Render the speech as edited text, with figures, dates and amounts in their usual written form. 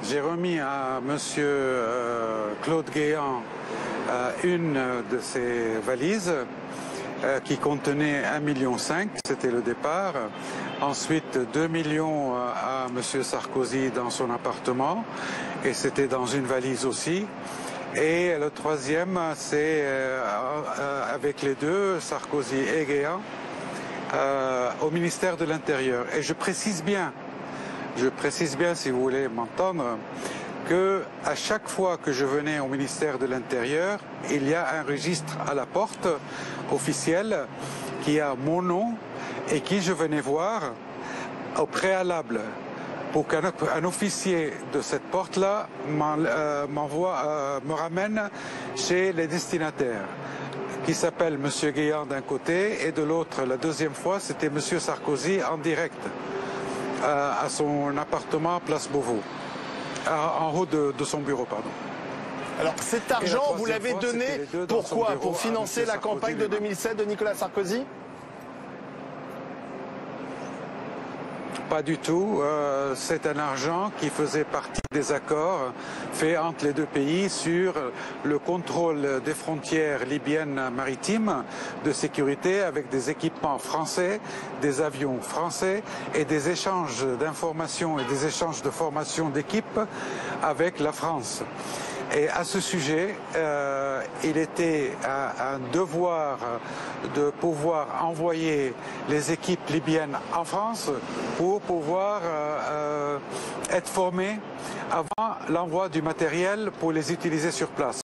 j'ai remis à monsieur Claude Guéant une de ses valises qui contenait 1,5 million, c'était le départ. Ensuite, 2 millions à monsieur Sarkozy dans son appartement, et c'était dans une valise aussi. Et le troisième, c'est avec les deux, Sarkozy et Guéant, au ministère de l'Intérieur. Et je précise bien, si vous voulez m'entendre, que à chaque fois que je venais au ministère de l'Intérieur, il y a un registre à la porte officiel qui a mon nom et qui je venais voir au préalable pour qu'un officier de cette porte-là me ramène chez les destinataires, qui s'appelle M. Guéant d'un côté, et de l'autre, la deuxième fois, c'était M. Sarkozy en direct à son appartement Place Beauvau, en haut de son bureau, pardon. Alors cet argent, vous l'avez donné pourquoi? Pour financer la campagne de 2007 de Nicolas Sarkozy? Pas du tout. C'est un argent qui faisait partie des accords faits entre les deux pays sur le contrôle des frontières libyennes maritimes de sécurité, avec des équipements français, des avions français et des échanges d'informations et des échanges de formation d'équipes avec la France. Et à ce sujet, il était un devoir de pouvoir envoyer les équipes libyennes en France pour pouvoir être formées avant l'envoi du matériel pour les utiliser sur place.